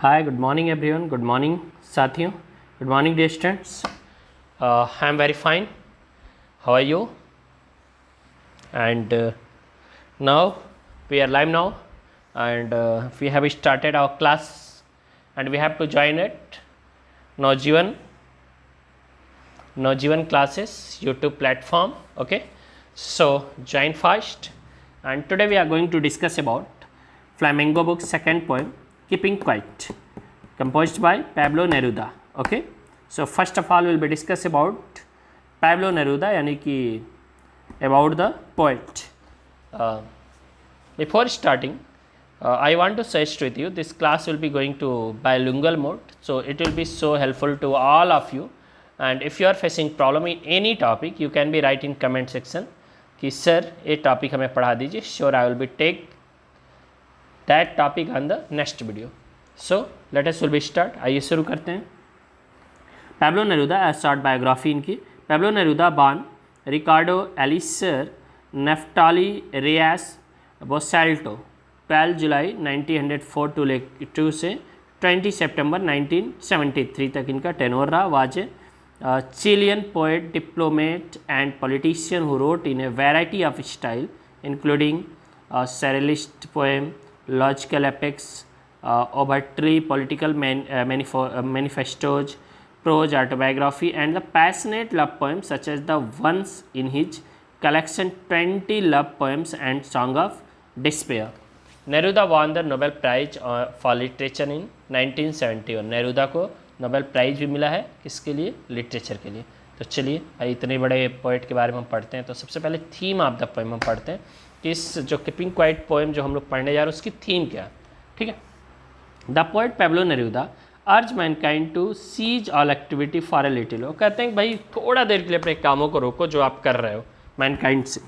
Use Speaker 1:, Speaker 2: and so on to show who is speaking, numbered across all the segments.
Speaker 1: Hi, good morning everyone. Good morning साथियों. Good morning dear students. I am very fine. How are you? And now we are live now, and we have started our class, and we have to join it. Naujivan classes YouTube platform. Okay, so join fast. And today we are going to discuss about Flamingo book second poem, Keeping Quiet, composed by Pablo Neruda. Okay, so first of all we will be discuss about Pablo Neruda, यानी कि about the poet. Before starting, I want to suggest with you this class will be going to bilingual mode, so it will be so helpful to all of you. And if you are facing problem in any topic, you can be write in comment section कि sir ये topic हमें पढ़ा दीजिए. Sure, I will be take that topic on the next video. So let us will be start. आइए शुरू करते हैं. Pablo Neruda, a short biography इनकी. Pablo Neruda born Ricardo Eliezer Naftali Reyes Bosalto 12 जुलाई 1902 से 20 सितंबर 1973 तक इनका टेनोर रहा. Was Chilean poet, diplomat and politician who wrote in a variety of style including surrealist poem, logical epics, obituary, political manifestos, prose, autobiography and the passionate love poems such as the ones in his collection 20 love poems and Song of Despair. Neruda won the Nobel Prize for Literature in 1971. Neruda को Nobel prize भी मिला है किसके लिए? Literature के लिए. तो चलिए इतने बड़े पोइट के बारे में हम पढ़ते हैं. तो सबसे पहले थीम ऑफ द पोएम हम पढ़ते हैं कि इस जो कीपिंग क्वाइट पोएम जो हम लोग पढ़ने जा रहे हैं उसकी थीम क्या है. ठीक है. The poet Pablo Neruda urge mankind to cease all activity for a little. वो कहते हैं भाई थोड़ा देर के लिए अपने कामों को रोको जो आप कर रहे हो मैनकाइंड से.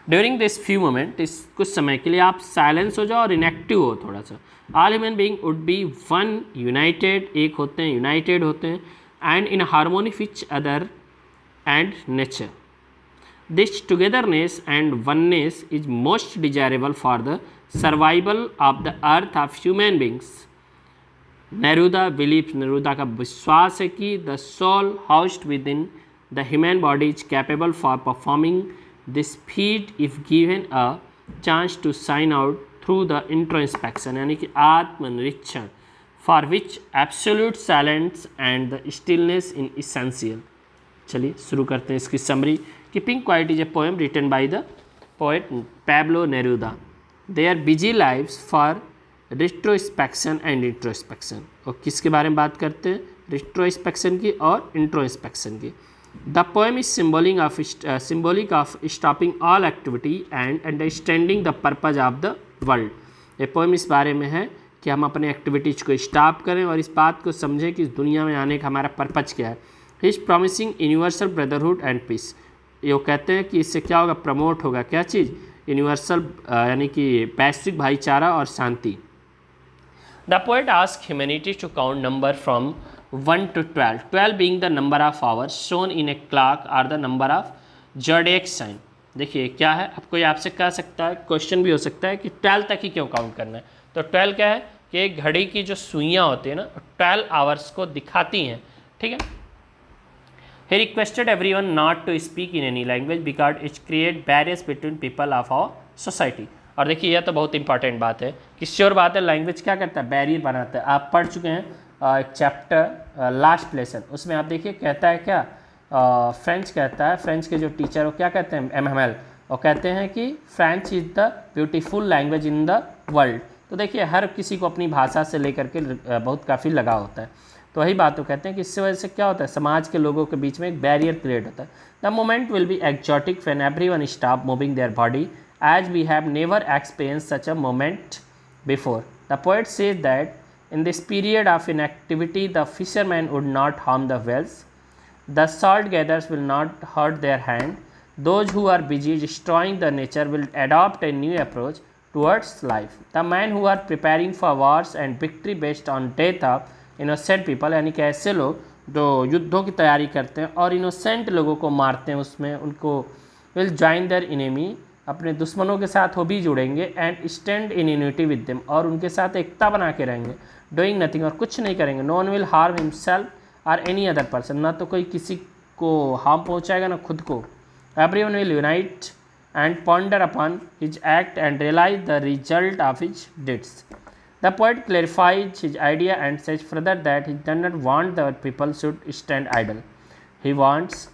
Speaker 1: ड्यूरिंग दिस फ्यू मोमेंट, इस कुछ समय के लिए आप साइलेंस हो जाओ और इनएक्टिव हो थोड़ा सा. All human being would be one united, एक होते हैं, यूनाइटेड होते हैं, and in harmony with other and nature. This togetherness and oneness is most desirable for the survival of the earth of human beings. Neruda का विश्वास है कि the soul housed within the human body is capable for performing this feat if given a chance to sign out through the introspection, यानी कि आत्मनिरीक्षण, for which absolute silence and the stillness in essential. चलिए शुरू करते हैं इसकी summary. Keeping quiet is a poem written by the poet Pablo Neruda. Their busy lives for retrospection and introspection. और किसके बारे में बात करते हैं? रिट्रोस्पेक्शन की और इंट्रोस्पेक्शन की. The poem is symbolic of stopping all activity and understanding the purpose of the world. ये poem इस बारे में है कि हम अपने एक्टिविटीज़ को स्टॉप करें और इस बात को समझें कि इस दुनिया में आने का हमारा पर्पज क्या है. He is promising universal brotherhood and peace. ये कहते हैं कि इससे क्या होगा? प्रमोट होगा क्या चीज़? यूनिवर्सल यानी कि वैश्विक भाईचारा और शांति. The poet asks humanity to count number from 1 to 12, 12 being the number of hours shown in a clock or the number of zodiac sign. देखिए क्या है, अब कोई आपसे कह सकता है, क्वेश्चन भी हो सकता है कि 12 तक ही क्यों काउंट करना है. तो 12 क्या है कि एक घड़ी की जो सुइयाँ होती है ना 12 आवर्स को दिखाती हैं. ठीक है. He requested everyone not to speak in any language because it create barriers between people of our society. और देखिए यह तो बहुत इंपॉर्टेंट बात है कि श्योर बात है, लैंग्वेज क्या करता है? बैरियर बनाता है. आप पढ़ चुके हैं एक चैप्टर लास्ट लेसन, उसमें आप देखिए कहता है क्या, फ्रेंच कहता है, फ्रेंच के जो टीचर वो क्या कहते हैं? MML. वो कहते हैं कि French is the beautiful language in the world. तो देखिए हर किसी को अपनी भाषा से लेकर के बहुत काफ़ी लगाव होता है. तो वही बात वो कहते हैं कि इससे वजह से क्या होता है? समाज के लोगों के बीच में एक बैरियर क्रिएट होता है. The moment will be exotic when everyone stop moving their body as we have never experienced such a moment before. The poet says that in this period of inactivity, the fishermen would not harm the whales, the salt gatherers will not hurt their hand, those who are busy destroying the nature will adopt a new approach towards life. The men who are preparing for wars and victory based on death of innocent people, यानी कि ऐसे लोग जो युद्धों की तैयारी करते हैं और innocent लोगों को मारते हैं उसमें, उनको will join their enemy अपने दुश्मनों के साथ वो भी जुड़ेंगे, and stand in unity with them, और उनके साथ एकता बना के रहेंगे, डूइंग नथिंग, और कुछ नहीं करेंगे, no one will harm himself और एनी अदर पर्सन, ना तो कोई किसी को हार्म पहुंचाएगा ना खुद को, everyone will unite and ponder upon his act and realize the result of his deeds. The poet clarifies his idea and says further that he does not want the people should stand idle. He wants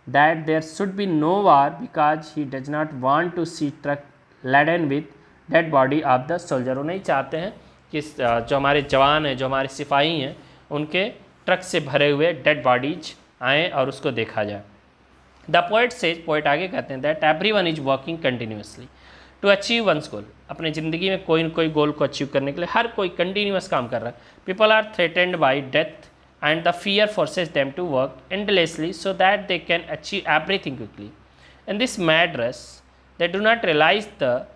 Speaker 1: that there should be no war because he does not want to see truck laden with dead body of the soldier. वो नहीं चाहते हैं कि जो हमारे जवान हैं, जो हमारे सिपाही हैं, उनके ट्रक से भरे हुए डेड बॉडीज आएँ और उसको देखा जाए. द पोइट सेज, पोइट आगे कहते हैं, that everyone is working continuously to achieve one's goal. अपने ज़िंदगी में कोई न कोई गोल को अचीव करने के लिए हर कोई कंटिन्यूस काम कर रहा है. People are threatened by death and the fear forces them to work endlessly so that they can achieve everything quickly. In this mad rush they do not realize the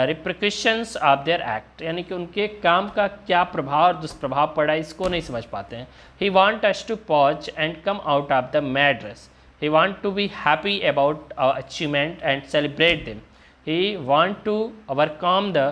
Speaker 1: repercussions of their act. यानी कि उनके काम का क्या प्रभाव और दुष्प्रभाव पड़ा है इसको नहीं समझ पाते हैं. He want us to pause and come out of the mad rush. He want to be happy about our achievement and celebrate them. He want to overcome the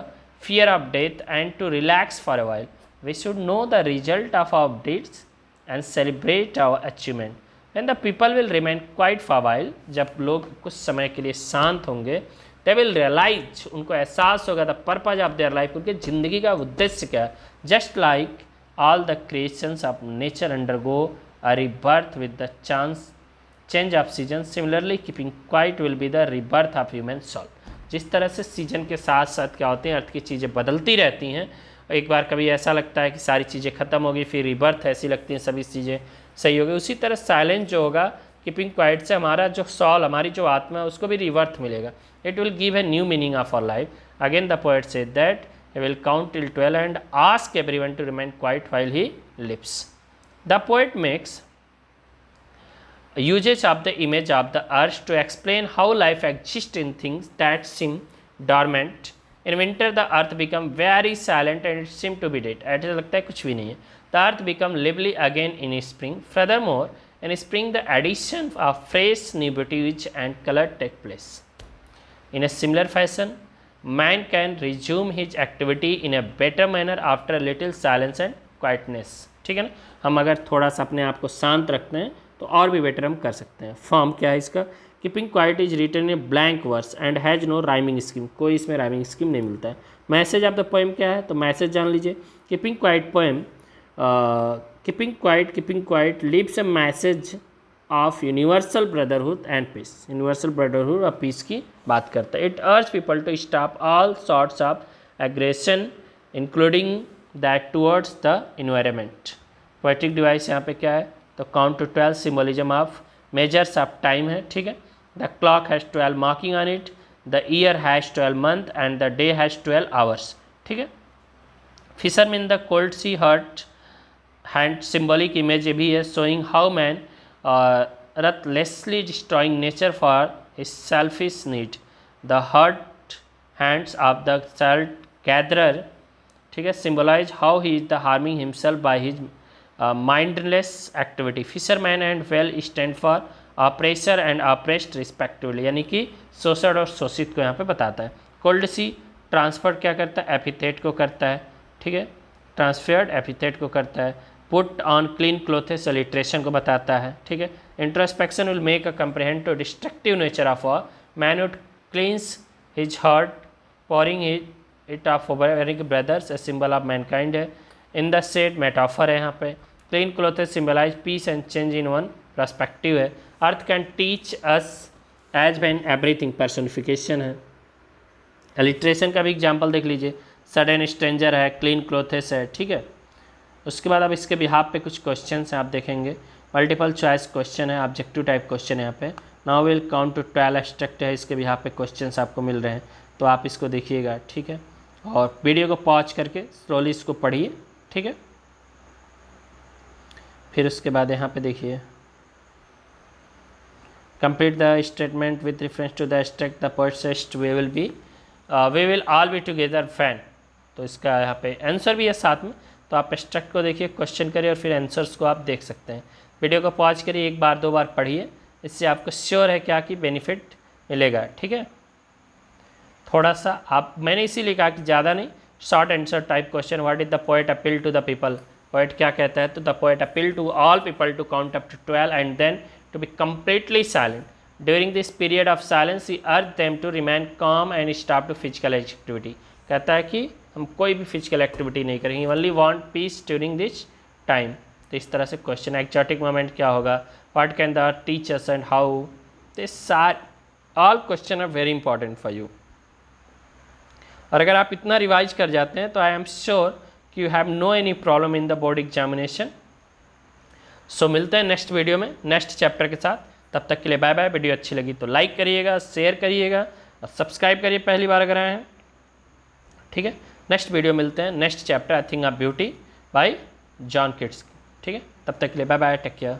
Speaker 1: fear of death and to relax for a while. We should know the result of our deeds and celebrate our achievement. When the people will remain quiet for a while, जब लोग कुछ समय के लिए शांत होंगे, they will realize, उनको एहसास होगा the purpose of their life, उनके ज़िंदगी का उद्देश्य क्या है. Just like all the creations of nature undergo a rebirth with the change of season, similarly keeping quiet will be the rebirth of human soul. जिस तरह से सीजन के साथ साथ क्या होते हैं, अर्थ की चीज़ें बदलती रहती हैं. एक बार कभी ऐसा लगता है कि सारी चीज़ें ख़त्म होगी, फिर रिबर्थ ऐसी लगती हैं सभी चीज़ें सही होगी. उसी तरह साइलेंस जो होगा, कीपिंग क्वाइट से हमारा जो सॉल, हमारी जो आत्मा है, उसको भी रिबर्थ मिलेगा. It will give a new meaning of our life. Again the poet said that he will count till 12 and ask everyone to remain quiet while he lives. The poet makes usage of the image of the earth to explain how life exists in things that seem dormant. In winter the earth become very silent and it seems to be dead. ऐसा लगता है कुछ भी नहीं है. The earth become lively again in spring. Furthermore, in spring the addition of fresh new beauty and color take place. In a similar fashion, man can resume his activity in a better manner after a little silence and quietness. ठीक है ना. हम अगर थोड़ा सा अपने आप को शांत रखते हैं तो और भी बेटर हम कर सकते हैं. फॉर्म क्या है इसका? Keeping quiet is written in blank verse and has no rhyming scheme. कोई इसमें राइमिंग स्कीम नहीं मिलता है. मैसेज ऑफ द पोएम क्या है? तो मैसेज जान लीजिए. Keeping quiet poem, keeping quiet leaves a message of universal brotherhood and peace. Universal brotherhood और पीस की बात करता है. It urge people to stop all sorts of aggression including that towards the environment. Poetic device यहाँ पे क्या है? तो count to 12 symbolism of measures of time है. ठीक है. The clock has 12 marking on it, the year has 12 month and the day has 12 hours. ठीक है. Fisherman the cold sea hurt hand symbolic image ये भी है, showing how man ruthlessly destroying nature for his selfish need. The hurt hands of the salt gatherer, ठीक है, symbolise how he is the harming himself by his mindless activity. Fisherman and well stand for oppressor and oppressed respectively. यानी कि शोषण और शोषित को यहाँ पे बताता है. कोल्ड सी ट्रांसफर क्या करता है? एपिथेट को करता है. ठीक है. ट्रांसफर्ड एपिथेट को करता है. Put on clean clothes alliteration को बताता है. ठीक है. Introspection will make a comprehend to destructive nature of a man would cleanse his heart pouring it off over brothers, a symbol of mankind है. In the set metaphor है यहाँ पे. Clean clothes symbolise peace and change in one perspective है. Earth can teach us as when everything personification है. Alliteration का भी example देख लीजिए. सडन स्ट्रेंजर है, क्लीन क्लोथेस है. ठीक है. उसके बाद अब इसके बिहाफ पे कुछ क्वेश्चन हैं आप देखेंगे. मल्टीपल चॉइस क्वेश्चन है, ऑब्जेक्टिव टाइप क्वेश्चन है यहाँ पे. Now will count to 12 abstract है, इसके बिहाफ पे क्वेश्चन आपको मिल रहे हैं तो आप इसको देखिएगा. ठीक है. और वीडियो को पॉज करके स्लोली इसको पढ़िए. ठीक है. फिर उसके बाद यहाँ पे देखिए, complete the statement with reference to the abstract. The poet we will all be together fan. तो इसका यहाँ पे आंसर भी है साथ में. तो आप एब्स्ट्रैक्ट को देखिए, क्वेश्चन करिए और फिर आंसर्स को आप देख सकते हैं. वीडियो को पॉज करिए, एक बार दो बार पढ़िए, इससे आपको श्योर है क्या कि बेनिफिट मिलेगा. ठीक है. थोड़ा सा आप, मैंने इसीलिए कहा कि ज़्यादा नहीं, short answer type question. What is the poet appeal to the people, poet क्या कहता है, तो the poet appeal to all people to count up to 12 and then to be completely silent. During this period of silence he urged them to remain calm and stop to physical activity. कहता है कि हम कोई भी physical activity नहीं करेंगे, only want peace during this time. तो इस तरह से क्वेश्चन। एक्जॉटिक मोमेंट क्या होगा, what can the earth teach us and how, this all question are very important for you. और अगर आप इतना रिवाइज कर जाते हैं तो आई एम श्योर कि you have no any problem in the board examination. So मिलते हैं नेक्स्ट वीडियो में नेक्स्ट चैप्टर के साथ। तब तक के लिए बाय बाय। वीडियो अच्छी लगी तो लाइक करिएगा, शेयर करिएगा और सब्सक्राइब करिए पहली बार अगर आए हैं। ठीक है, नेक्स्ट वीडियो मिलते हैं next chapter I think of beauty bye John Keats. ठीक है, तब तक के लिए बाय बाय, टेक केयर।